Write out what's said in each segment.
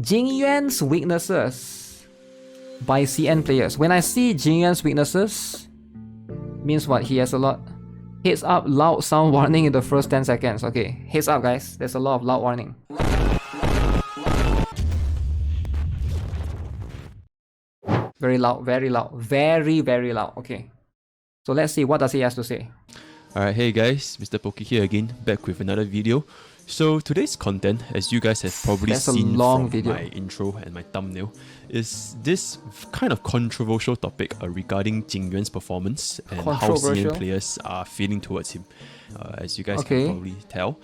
Jing Yuan's weaknesses by CN players. When I see Jing Yuan's weaknesses, means what? He has a lot. Heads up, loud sound warning in the first 10 seconds. Okay, heads up guys, there's a lot of loud warning. Very loud, very loud, very, very loud. Okay, so let's see what does he has to say. Alright, hey guys, Mr. Poki here again, back with another video. So today's content, as you guys have probably seen from my intro and my thumbnail, is this kind of controversial topic regarding Jing Yuan's performance and how CN players are feeling towards him. As you guys can probably tell,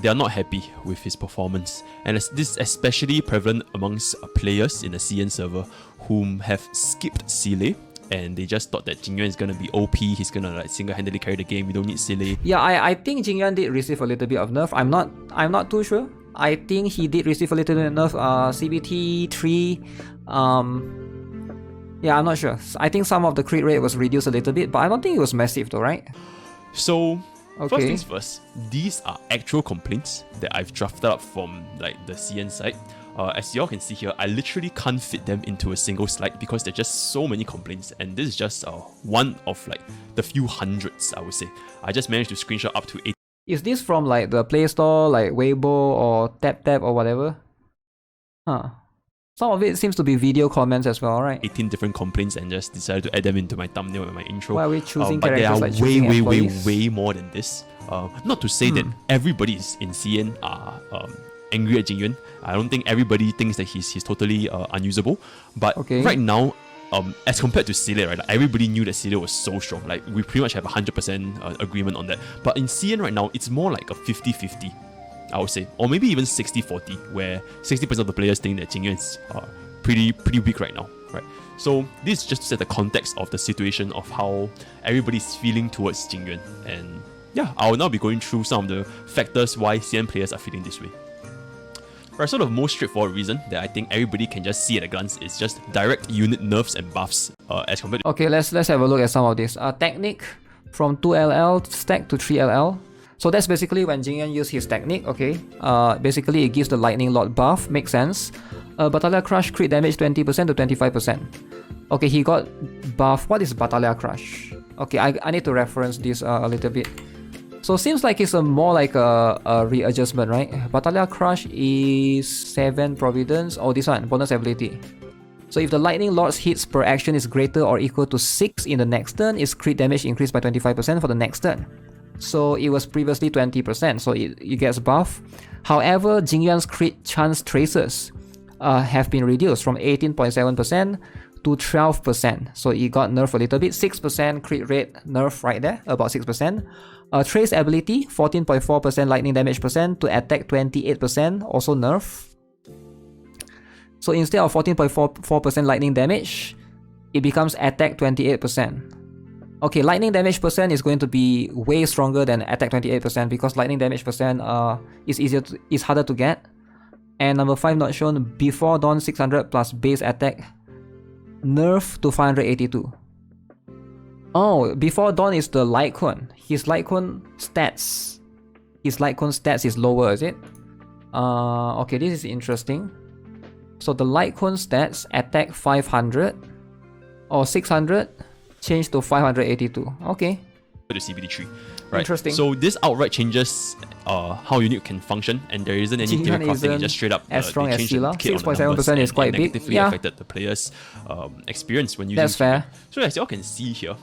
they are not happy with his performance, and this is especially prevalent amongst players in the CN server whom have skipped Sile, and they just thought that Jing Yuan is gonna be OP, he's gonna like single-handedly carry the game, we don't need Sile. Yeah, I think Jing Yuan did receive a little bit of nerf. I'm not too sure. I think he did receive a little bit of nerf, CBT 3. Yeah, I'm not sure. I think some of the crit rate was reduced a little bit, but I don't think it was massive though, right? So first things first, these are actual complaints that I've drafted up from like the CN side. As y'all can see here, I literally can't fit them into a single slide because there's just so many complaints, and this is just one of like the few hundreds, I would say. I just managed to screenshot up to 8. Is this from like the Play Store, like Weibo or TapTap or whatever? Huh. Some of it seems to be video comments as well, right? 18 different complaints, and just decided to add them into my thumbnail and my intro. Why are we choosing but there are like way more than this. Not to say that everybody in CN are angry at Jing Yuan. I don't think everybody thinks that he's totally unusable. But right now, as compared to Sile, right, like everybody knew that Sile was so strong. Like we pretty much have 100% agreement on that. But in CN right now, it's more like a 50-50, I would say, or maybe even 60-40, where 60% of the players think that Jing Yuan is pretty weak right now, right? So this is just to set the context of the situation of how everybody's feeling towards Jing Yuan. And yeah, I will now be going through some of the factors why CN players are feeling this way. Right, so the most straightforward reason that I think everybody can just see at a glance is just direct unit nerfs and buffs as compared to... Okay, let's have a look at some of this. Technique from 2LL stack to 3LL. So that's basically when Jing Yuan used his technique, okay? Basically it gives the lightning lot buff, makes sense. Battalion Crush crit damage 20% to 25%. Okay, he got buff. What is Battalion Crush? Okay, I need to reference this a little bit. So seems like it's more like a readjustment, right? Battalion Crush is 7 Providence. Oh, this one, bonus ability. So if the lightning lord's hits per action is greater or equal to 6 in the next turn, its crit damage increased by 25% for the next turn. So it was previously 20%, so it gets buff. However, Jing Yuan's crit chance traces have been reduced from 18.7% to 12%. So it got nerfed a little bit. 6% crit rate nerf right there, about 6%. Trace ability, 14.4% lightning damage percent to attack 28%, also nerf. So instead of 14.4% lightning damage, it becomes attack 28%. Okay, lightning damage percent is going to be way stronger than attack 28% because lightning damage percent is harder to get. And number 5 not shown, before dawn 600 plus base attack, nerf to 582. Oh, before dawn is the light cone. His light cone stats is lower, is it? Okay, this is interesting. So the light cone stats attack 500 or 600 changed to 582. Okay. The CBD3, right? Interesting. So this outright changes how unit can function, and there isn't any theory crafting. It just straight up as strong as Sila. 6.7% is quite big. Negatively affected the player's experience when using. That's fair. So as y'all can see here,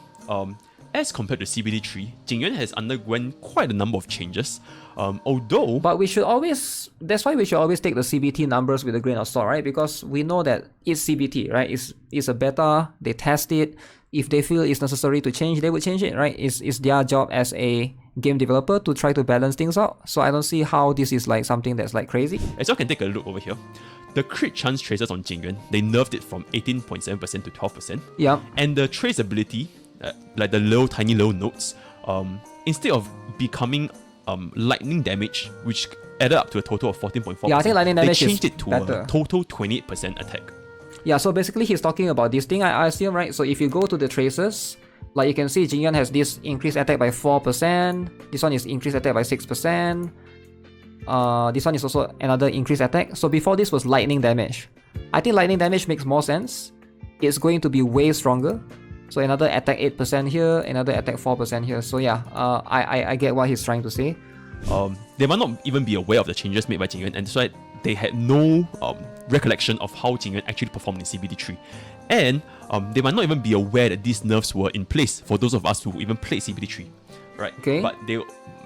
as compared to CBD3, Jing Yuan has undergone quite a number of changes. Although, but we should always, that's why we should always take the CBT numbers with a grain of salt, right? Because we know that it's CBT, right? It's a beta. They test it. If they feel it's necessary to change, they would change it, right? It's their job as a game developer to try to balance things out. So I don't see how this is like something that's like crazy. As you can take a look over here, the crit chance traces on Jing Yuan, they nerfed it from 18.7% to 12%. Yeah. And the trace ability, like the tiny little notes, instead of becoming lightning damage, which added up to a total of 14.4%, yeah, I think lightning damage they changed it to better. A total 28% attack. Yeah, so basically he's talking about this thing, I assume, right? So if you go to the traces, like you can see Jing Yuan has this increased attack by 4%, this one is increased attack by 6%, This one is also another increased attack. So before this was lightning damage. I think lightning damage makes more sense. It's going to be way stronger. So another attack 8% here, another attack 4% here. So yeah, I get what he's trying to say. They might not even be aware of the changes made by Jing Yuan, and that's why they had no recollection of how Jing Yuan actually performed in CBD3. And they might not even be aware that these nerfs were in place for those of us who even played CBD3. Right? Okay. But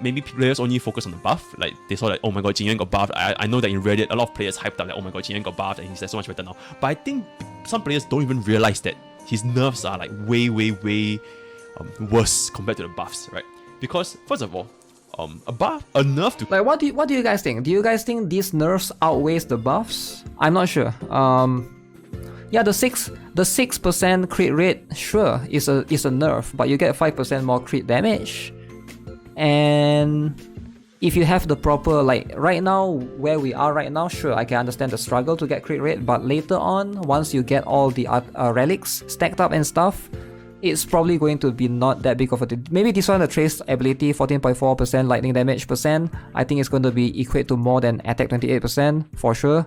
maybe players only focus on the buff. Like they saw that, oh my god, Jing Yuan got buffed. I know that in Reddit, a lot of players hyped up like, oh my god, Jing Yuan got buffed and he's so much better now. But I think some players don't even realize that his nerfs are like way worse compared to the buffs, right? Because first of all, a nerf to like what do you guys think? Do you guys think these nerfs outweighs the buffs? I'm not sure. Yeah, the 6% crit rate sure is a nerf, but you get 5% more crit damage. And if you have the proper, like right now where we are right now, sure, I can understand the struggle to get crit rate, but later on, once you get all the relics stacked up and stuff, it's probably going to be not that big of a deal. Maybe this one, the trace ability 14.4% lightning damage percent, I think it's going to be equate to more than attack 28% for sure.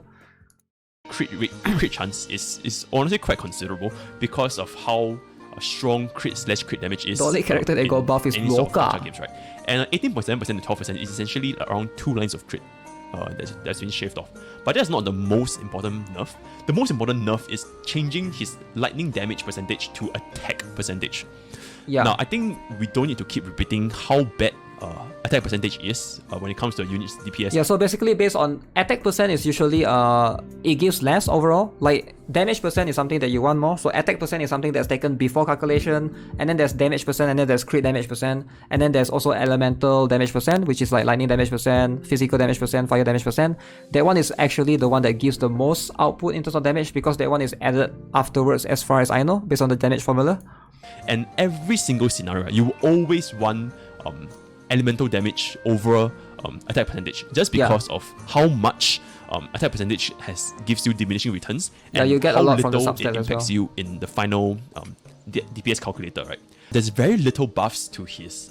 Crit chance is honestly quite considerable because of how strong crit/crit damage is. The only character that got buff is Loka. Games, right? And 18.7% to 12% is essentially around 2 lines of crit that's been shaved off. But that's not the most important nerf. The most important nerf is changing his lightning damage percentage to attack percentage. Yeah. Now, I think we don't need to keep repeating how bad attack percentage is when it comes to a unit's DPS. Yeah, so basically based on attack percent is usually it gives less overall. Like damage percent is something that you want more. So attack percent is something that's taken before calculation, and then there's damage percent, and then there's crit damage percent, and then there's also elemental damage percent, which is like lightning damage percent, physical damage percent, fire damage percent. That one is actually the one that gives the most output in terms of damage because that one is added afterwards as far as I know, based on the damage formula. And every single scenario, you will always want elemental damage over attack percentage, just because of how much attack percentage gives you diminishing returns, and you get how a lot from the little substat it as impacts well. you in the final DPS calculator, right? There's very little buffs to his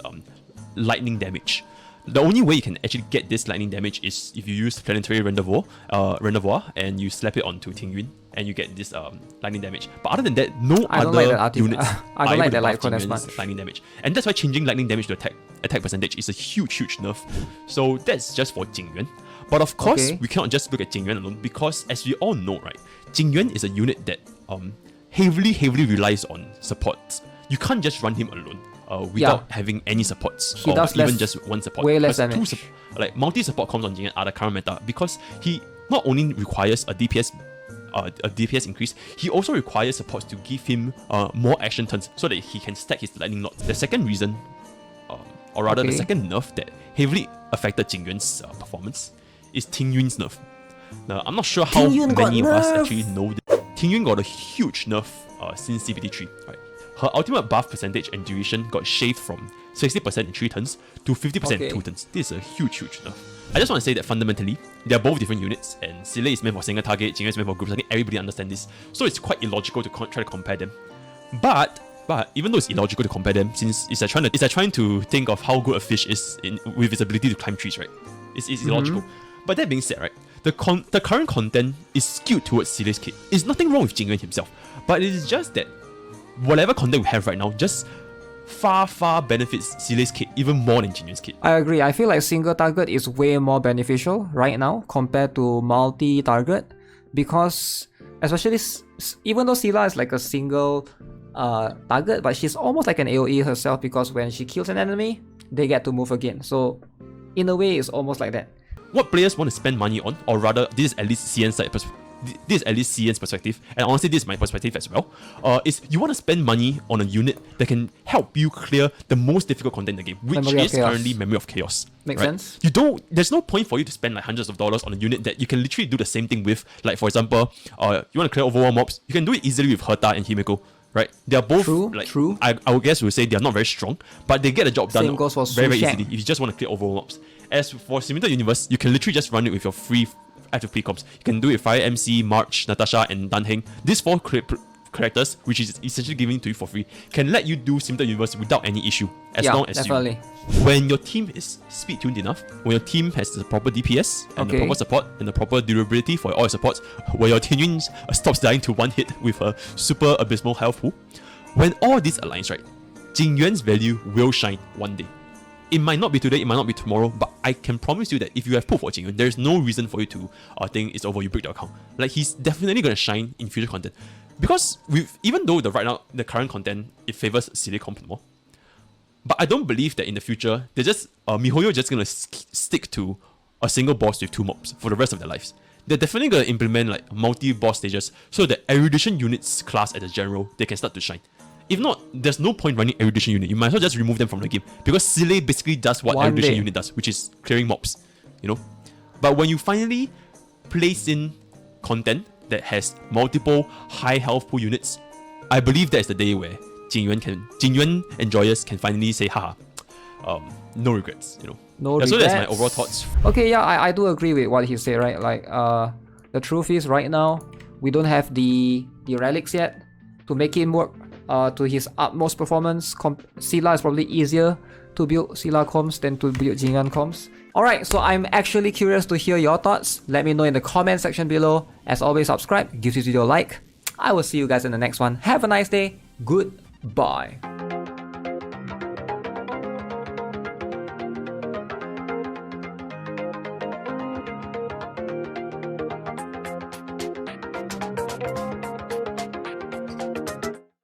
lightning damage. The only way you can actually get this lightning damage is if you use Planetary Reservoir and you slap it onto Ting Yun and you get this lightning damage. But other than that, no other units I don't like that buff Litecoin as Ting Yun's much. lightning damage. And that's why changing lightning damage to attack percentage is a huge nerf. So that's just for Jing Yuan. But of course, we cannot just look at Jing Yuan alone because as we all know, right, Jing Yuan is a unit that heavily relies on supports. You can't just run him alone. Without having any supports, he or does even just one support. Way less damage. Like multi-support comms on Jing Yuan are the current meta because he not only requires a DPS increase, he also requires supports to give him more action turns so that he can stack his lightning lots. The second reason, or rather the second nerf that heavily affected Jing Yuan's performance is Ting Yun's nerf. Now, I'm not sure how many of us actually know this. Ting Yun got a huge nerf since CBD3, right? Her ultimate buff percentage and duration got shaved from 60% in 3 turns to 50% in 2 turns. This is a huge nerf. I just want to say that fundamentally, they are both different units, and Sile is meant for single target, Jing Yuan is meant for groups. I think everybody understands this. So it's quite illogical to try to compare them. But even though it's illogical to compare them, since it's like trying to think of how good a fish is with its ability to climb trees, right? It's illogical. But that being said, right, the current content is skewed towards Sile's kit. There's nothing wrong with Jing Yuan himself, but it is just that whatever content we have right now just far benefits Sile's kit even more than Jing Yuan's kit. I agree. I feel like single target is way more beneficial right now compared to multi-target because especially even though Sila is like a single target, but she's almost like an AoE herself because when she kills an enemy, they get to move again. So in a way, it's almost like that. What players want to spend money on, or rather, this is at least CN's perspective, and honestly this is my perspective as well, is you want to spend money on a unit that can help you clear the most difficult content in the game, which is currently Memory of Chaos. Makes sense. There's no point for you to spend like hundreds of dollars on a unit that you can literally do the same thing with. Like for example, you want to clear overworld mobs, you can do it easily with Herta and Himeko. Right? They are both true. I would guess we would say they are not very strong, but they get the job done very easily if you just want to clear overworld mobs. As for Simulated Universe, you can literally just run it with your free active pre-comps. You can do it with Fire MC, March, Natasha, and Dan Heng. These 4 characters, which is essentially giving to you for free, can let you do Simulated Universe without any issue, as long as definitely. When your team is speed tuned enough, when your team has the proper DPS and the proper support and the proper durability for all your supports, where your Jing Yuan stops dying to one hit with a super abysmal health pool, when all this aligns, right, Jing Yuan's value will shine one day. It might not be today, it might not be tomorrow, but I can promise you that if you have pulled for Jing Yuan, there's no reason for you to think it's over, you break the account. Like, he's definitely gonna shine in future content. Because even though right now, the current content, it favors silly comp more, but I don't believe that in the future, they're just, MiHoYo just gonna stick to a single boss with 2 mobs for the rest of their lives. They're definitely gonna implement like multi-boss stages so that erudition units class as a general, they can start to shine. If not, there's no point running erudition unit. You might as well just remove them from the game, because Sile basically does what erudition unit does, which is clearing mobs, you know. But when you finally place in content that has multiple high health pool units, I believe that is the day where Jing Yuan enjoyers can finally say, haha, no regrets, you know. No regrets. So that's my overall thoughts. Okay, yeah, I do agree with what he said, right? Like, the truth is right now, we don't have the relics yet to make him work to his utmost performance. Sila is probably easier to build Sila comms than to build Jing Yuan comms. Alright, so I'm actually curious to hear your thoughts. Let me know in the comment section below. As always, subscribe, give this video a like. I will see you guys in the next one. Have a nice day. Goodbye.